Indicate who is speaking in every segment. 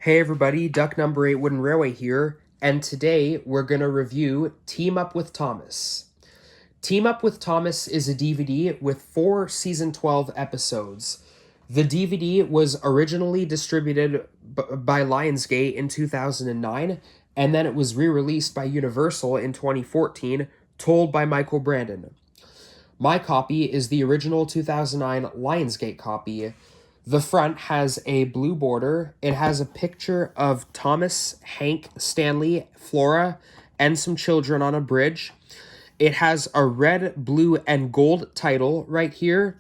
Speaker 1: Hey everybody, Duck Number 8 Wooden Railway here, and today we're going to review Team Up with Thomas. Team Up with Thomas is a DVD with 4 Season 12 episodes. The DVD was originally distributed by Lionsgate in 2009, and then it was re-released by Universal in 2014, told by Michael Brandon. My copy is the original 2009 Lionsgate copy. The front has a blue border. It has a picture of Thomas, Hank, Stanley, Flora, and some children on a bridge. It has a red, blue, and gold title right here.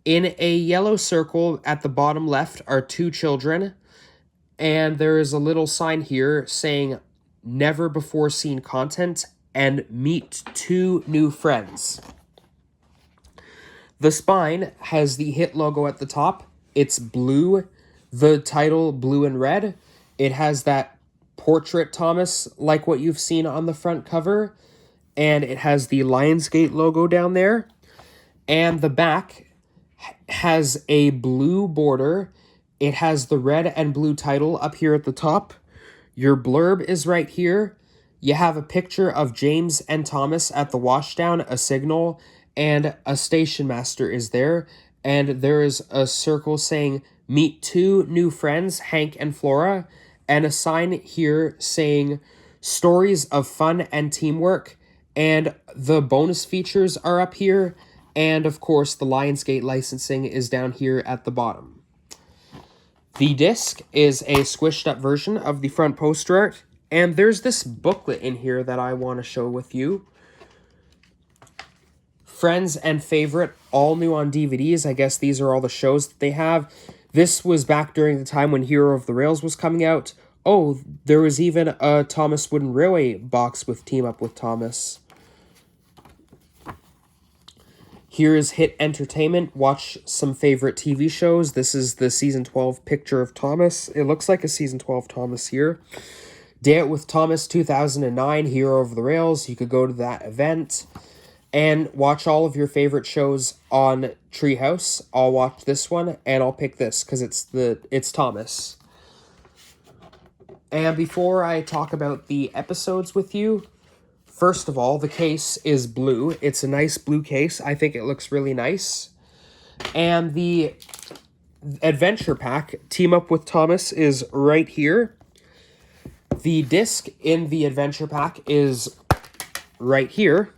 Speaker 1: In a yellow circle at the bottom left are 2 children. And there is a little sign here saying never before seen content and meet 2 new friends. The spine has the hit logo at the top. It's blue, the title blue and red. It has that portrait Thomas like what you've seen on the front cover. And it has the Lionsgate logo down there. And the back has a blue border. It has the red and blue title up here at the top. Your blurb is right here. You have a picture of James and Thomas at the washdown, a signal, and a station master is there. And there is a circle saying, meet 2 new friends, Hank and Flora, and a sign here saying, stories of fun and teamwork. And the bonus features are up here. And of course, the Lionsgate licensing is down here at the bottom. The disc is a squished up version of the front poster art. And there's this booklet in here that I want to show with you. Friends and Favorite, all new on DVDs. I guess these are all the shows that they have. This was back during the time when Hero of the Rails was coming out. Oh, there was even a Thomas Wooden Railway box with Team Up with Thomas. Here is Hit Entertainment. Watch some favorite TV shows. This is the Season 12 picture of Thomas. It looks like a Season 12 Thomas here. Day Out with Thomas 2009, Hero of the Rails. You could go to that event. And watch all of your favorite shows on Treehouse. I'll watch this one, and I'll pick this, because it's Thomas. And before I talk about the episodes with you, first of all, the case is blue. It's a nice blue case. I think it looks really nice. And the adventure pack, Team Up with Thomas, is right here. The disc in the adventure pack is right here.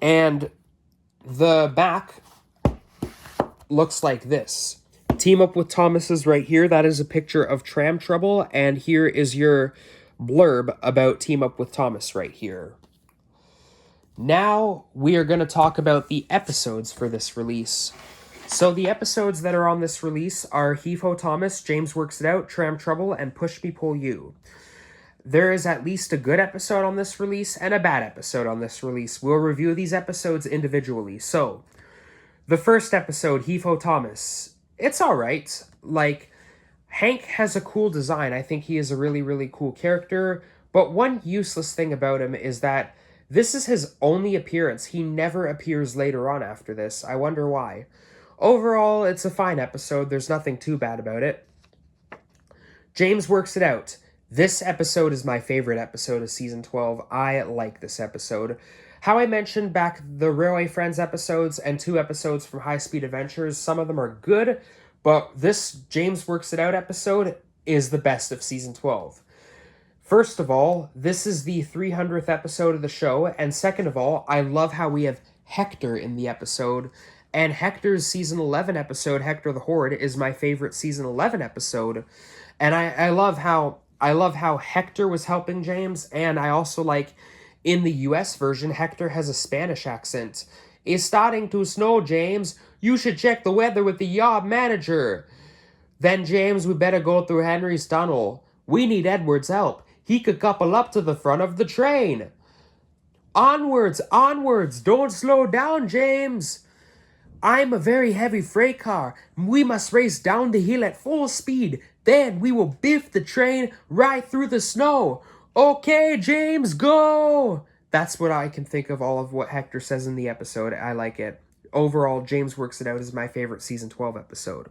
Speaker 1: And the back looks like this. Team Up with Thomas is right here. That is a picture of Tram Trouble. And here is your blurb about Team Up with Thomas right here. Now we are going to talk about the episodes for this release. So the episodes that are on this release are Heave-Ho Thomas, James Works It Out, Tram Trouble, and Push Me Pull You. There is at least a good episode on this release and a bad episode on this release. We'll review these episodes individually. So, the first episode, Heave-Ho Thomas, it's alright. Like, Hank has a cool design. I think he is a really, really cool character. But one useless thing about him is that this is his only appearance. He never appears later on after this. I wonder why. Overall, it's a fine episode. There's nothing too bad about it. James Works It Out. This episode is my favorite episode of Season 12. I like this episode. How I mentioned back the Railway Friends episodes and 2 episodes from High Speed Adventures, some of them are good, but this James Works It Out episode is the best of Season 12. First of all, this is the 300th episode of the show, and second of all, I love how we have Hector in the episode, and Hector's Season 11 episode, Hector the Horde, is my favorite Season 11 episode, and I love how Hector was helping James, and I also like, in the US version, Hector has a Spanish accent. It's starting to snow, James. You should check the weather with the yard manager. Then, James, we better go through Henry's tunnel. We need Edward's help. He could couple up to the front of the train. Onwards, onwards. Don't slow down, James. I'm a very heavy freight car. We must race down the hill at full speed. Then we will biff the train right through the snow. Okay, James, go! That's what I can think of all of what Hector says in the episode. I like it. Overall, James Works It Out is my favorite Season 12 episode.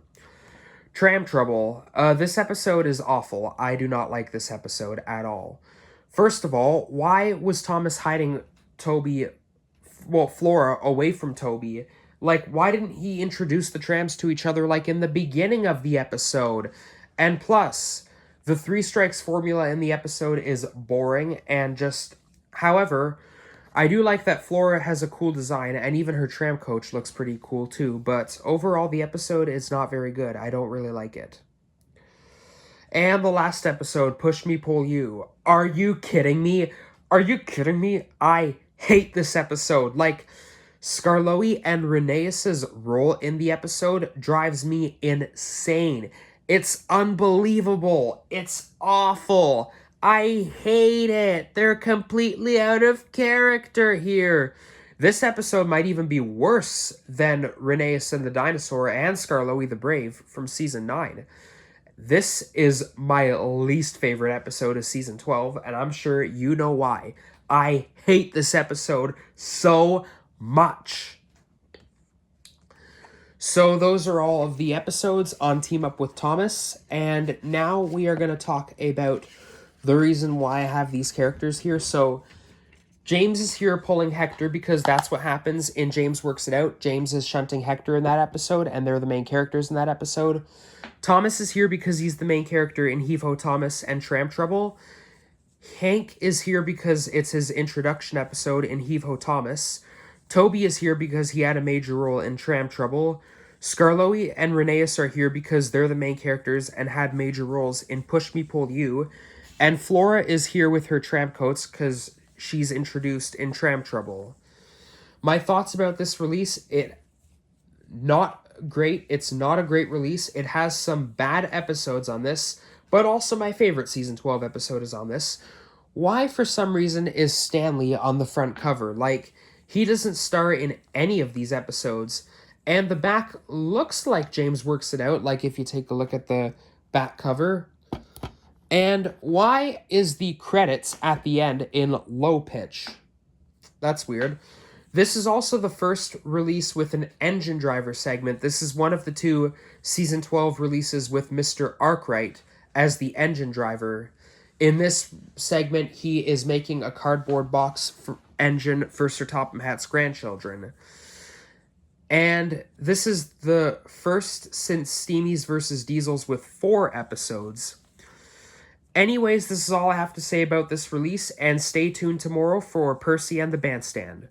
Speaker 1: Tram Trouble. This episode is awful. I do not like this episode at all. First of all, why was Thomas hiding Flora away from Toby? Like, why didn't he introduce the trams to each other like in the beginning of the episode? And plus, the three strikes formula in the episode is boring and just... However, I do like that Flora has a cool design, and even her tram coach looks pretty cool too, but overall the episode is not very good. I don't really like it. And the last episode, Push Me, Pull You. Are you kidding me? Are you kidding me? I hate this episode. Like, Skarloey and Rhaeus' role in the episode drives me insane. It's unbelievable. It's awful. I hate it. They're completely out of character here. This episode might even be worse than Rhaeus and the Dinosaur and Skarloey the Brave from Season 9. This is my least favorite episode of Season 12, and I'm sure you know why. I hate this episode so much. So those are all of the episodes on Team Up with Thomas, and now we are going to talk about the reason why I have these characters here. So James is here pulling Hector because that's what happens in James Works It Out. James is shunting Hector in that episode, and they're the main characters in that episode. Thomas is here because he's the main character in Heave-Ho Thomas and Tram Trouble. Hank is here because it's his introduction episode in Heave-Ho Thomas. Toby is here because he had a major role in Tram Trouble. Skarloey and Rhaeus are here because they're the main characters and had major roles in Push Me, Pull You. And Flora is here with her tram coats because she's introduced in Tram Trouble. My thoughts about this release, not great. It's not a great release. It has some bad episodes on this, but also my favorite Season 12 episode is on this. Why, for some reason, is Stanley on the front cover? Like, he doesn't star in any of these episodes, and the back looks like James Works It Out, like if you take a look at the back cover. And why is the credits at the end in low pitch? That's weird. This is also the first release with an engine driver segment. This is one of the two Season 12 releases with Mr. Arkwright as the engine driver. In this segment, he is making a cardboard box engine for Sir Topham Hatt's grandchildren. And this is the first since Steamies vs. Diesels with 4 episodes. Anyways, this is all I have to say about this release, and stay tuned tomorrow for Percy and the Bandstand.